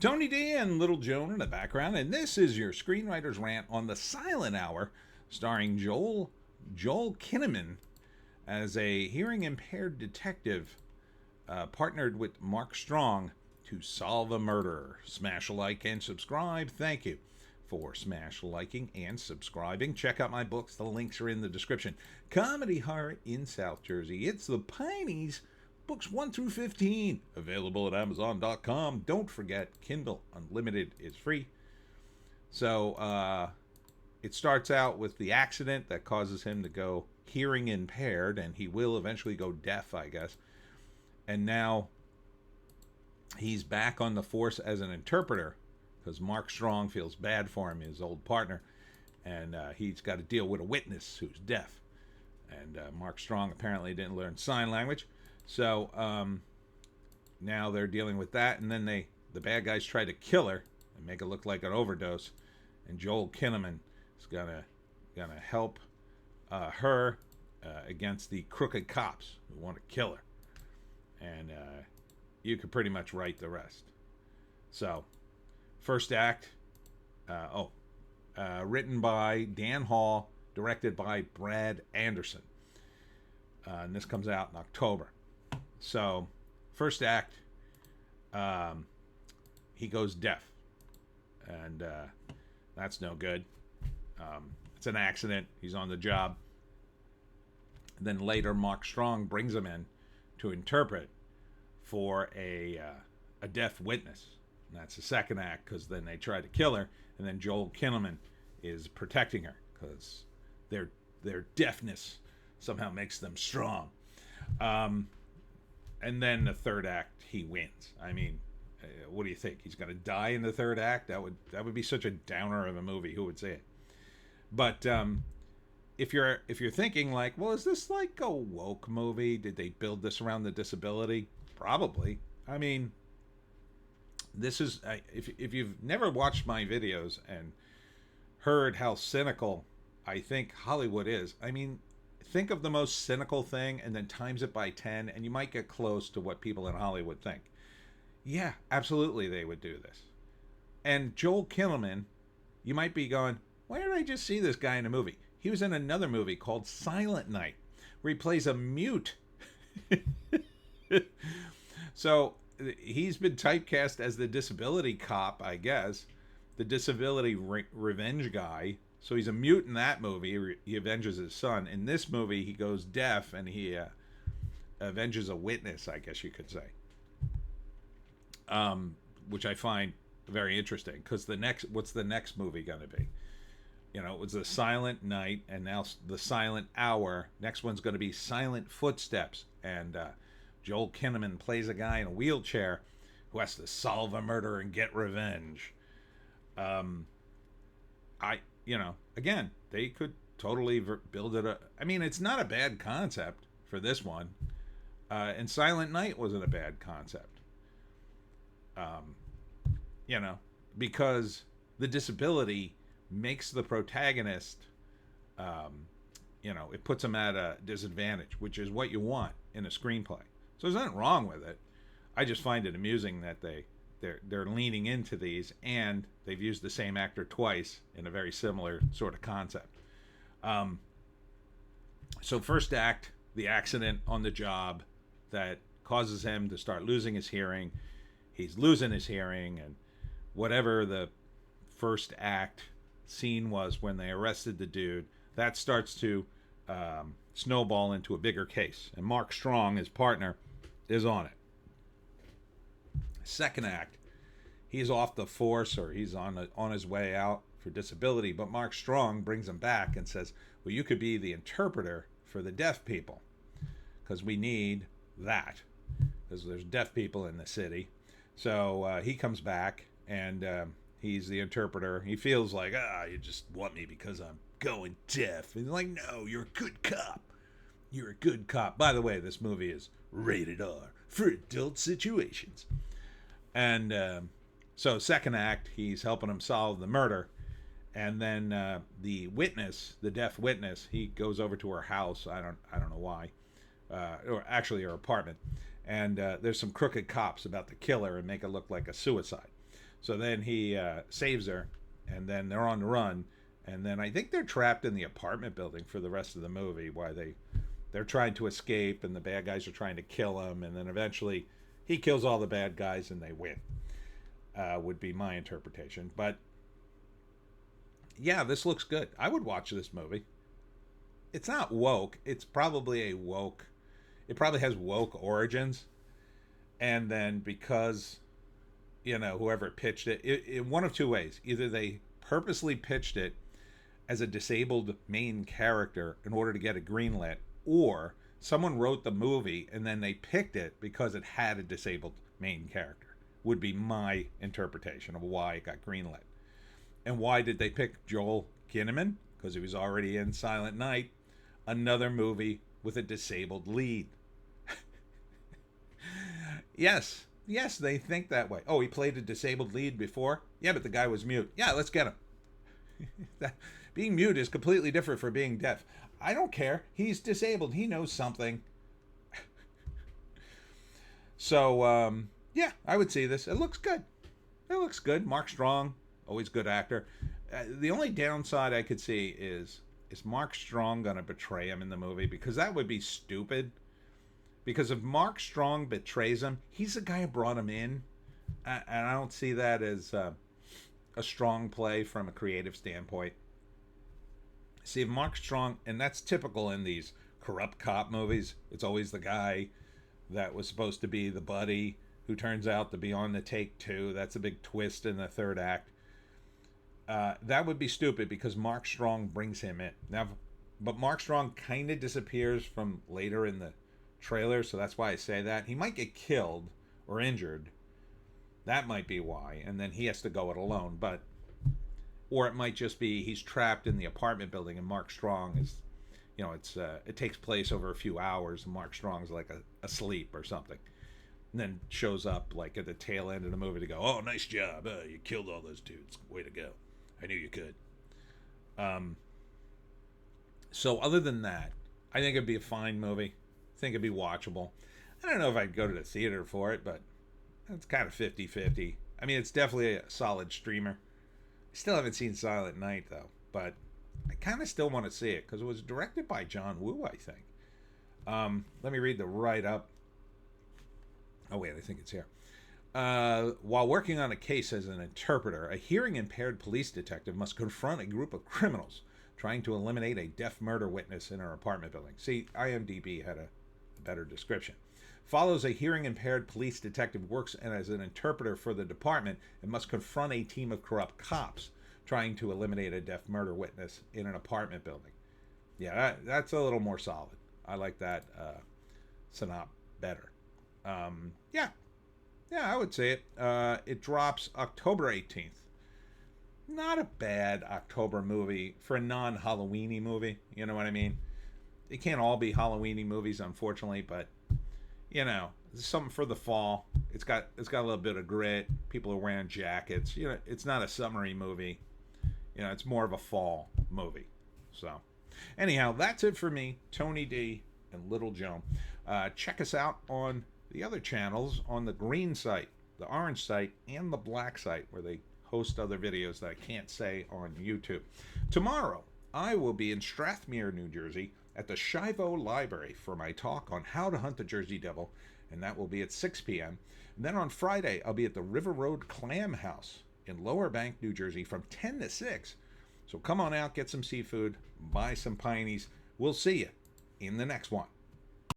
Tony D and Little Joan in the background, and this is your Screenwriter's Rant on the Silent Hour, starring Joel Kinnaman as a hearing-impaired detective partnered with Mark Strong to solve a murder. Smash a like and subscribe. Thank you for smash liking and subscribing. Check out my books. The links are in the description. Comedy horror in South Jersey. It's the Pineys. Books 1 through 15, available at Amazon.com. Don't forget, Kindle Unlimited is free. So it starts out with the accident that causes him to go hearing impaired, and he will eventually go deaf, I guess. And now he's back on the force as an interpreter because Mark Strong feels bad for him, his old partner, and he's got to deal with a witness who's deaf. And Mark Strong apparently didn't learn sign language. So now they're dealing with that, and then the bad guys try to kill her and make it look like an overdose. And Joel Kinnaman is gonna help her against the crooked cops who want to kill her. And you could pretty much write the rest. So, first act, written by Dan Hall, directed by Brad Anderson. And this comes out in October. So, first act, he goes deaf, and that's no good. It's an accident. He's on the job. And then later, Mark Strong brings him in to interpret for a deaf witness. And that's the second act, because then they try to kill her, and then Joel Kinnaman is protecting her because their deafness somehow makes them strong. And then the third act, he wins. I mean, what do you think? He's going to die in the third act? That would be such a downer of a movie. Who would say it? But if you're thinking like, well, is this like a woke movie? Did they build this around the disability? Probably. I mean, this is if you've never watched my videos and heard how cynical I think Hollywood is. I mean, think of the most cynical thing and then times it by 10, and you might get close to what people in Hollywood think. Yeah, absolutely they would do this. And Joel Kinnaman, you might be going, why did I just see this guy in a movie? He was in another movie called Silent Night, where he plays a mute. So he's been typecast as the disability cop, I guess, the disability revenge guy. So he's a mute in that movie. He avenges his son. In this movie, he goes deaf and he avenges a witness, I guess you could say. Which I find very interesting, because what's the next movie going to be? You know, it was The Silent Night, and now The Silent Hour. Next one's going to be Silent Footsteps, and Joel Kinnaman plays a guy in a wheelchair who has to solve a murder and get revenge. Again, they could totally build it. I mean, it's not a bad concept for this one. And Silent Night wasn't a bad concept. Because the disability makes the protagonist, it puts him at a disadvantage, which is what you want in a screenplay. So there's nothing wrong with it. I just find it amusing that they're leaning into these, and they've used the same actor twice in a very similar sort of concept. So first act, the accident on the job that causes him to start losing his hearing. He's losing his hearing, and whatever the first act scene was when they arrested the dude, that starts to snowball into a bigger case. And Mark Strong, his partner, is on it. Second act, he's off the force, or he's on his way out for disability, but Mark Strong brings him back and says, well, you could be the interpreter for the deaf people, because we need that, because there's deaf people in the city. So he comes back, and he's the interpreter. He feels like, you just want me because I'm going deaf. And he's like, no, you're a good cop. You're a good cop. By the way, this movie is rated R for adult situations. And so second act, he's helping him solve the murder. And then the witness, the deaf witness, he goes over to her house. I don't know why. Or actually her apartment. And there's some crooked cops about to kill her and make it look like a suicide. So then he saves her, and then they're on the run, and then I think they're trapped in the apartment building for the rest of the movie while they're trying to escape, and the bad guys are trying to kill him, and then eventually he kills all the bad guys and they win. Would be my interpretation. But yeah, this looks good. I would watch this movie. It's not woke. It's probably a woke. It probably has woke origins. And then because, whoever pitched it, one of two ways. Either they purposely pitched it as a disabled main character in order to get it greenlit, or someone wrote the movie and then they picked it because it had a disabled main character. Would be my interpretation of why it got greenlit. And why did they pick Joel Kinnaman? Because he was already in Silent Night, another movie with a disabled lead. Yes, they think that way. Oh, he played a disabled lead before? Yeah, but the guy was mute. Yeah, let's get him. Being mute is completely different from being deaf. I don't care. He's disabled. He knows something. So, yeah, I would see this. It looks good. Mark Strong, always good actor. The only downside I could see is Mark Strong going to betray him in the movie? Because that would be stupid. Because if Mark Strong betrays him, he's the guy who brought him in. And I don't see that as a strong play from a creative standpoint. See, if Mark Strong, and that's typical in these corrupt cop movies, it's always the guy that was supposed to be the buddy who turns out to be on the take two. That's a big twist in the third act. That would be stupid because Mark Strong brings him in. Now, but Mark Strong kind of disappears from later in the trailer, so that's why I say that. He might get killed or injured. That might be why. And then he has to go it alone. Or it might just be he's trapped in the apartment building and Mark Strong is, it takes place over a few hours and Mark Strong's like asleep or something. And then shows up like at the tail end of the movie to go, oh, nice job. You killed all those dudes. Way to go. I knew you could. So other than that, I think it'd be a fine movie. I think it'd be watchable. I don't know if I'd go to the theater for it, but it's kind of 50-50. I mean, it's definitely a solid streamer. I still haven't seen Silent Night, though. But I kind of still want to see it because it was directed by John Woo, I think. Let me read the write-up. Oh, wait, I think it's here. While working on a case as an interpreter, a hearing-impaired police detective must confront a group of criminals trying to eliminate a deaf murder witness in her apartment building. See, IMDb had a better description. Follows a hearing-impaired police detective works as an interpreter for the department and must confront a team of corrupt cops trying to eliminate a deaf murder witness in an apartment building. Yeah, that's a little more solid. I like that synop better. Yeah, I would say it. It drops October 18th. Not a bad October movie for a non-Halloweeny movie. You know what I mean? They can't all be Halloweeny movies, unfortunately, but it's something for the fall. It's got a little bit of grit. People are wearing jackets. It's not a summery movie. It's more of a fall movie. So, anyhow, that's it for me, Tony D and Little Joan. Check us out on the other channels on the green site, the orange site, and the black site, where they host other videos that I can't say on YouTube. Tomorrow, I will be in Strathmere, New Jersey, at the Shivo Library for my talk on how to hunt the Jersey Devil, and that will be at 6 p.m. And then on Friday, I'll be at the River Road Clam House in Lower Bank, New Jersey, from 10 to 6. So come on out, get some seafood, buy some Pineys. We'll see you in the next one.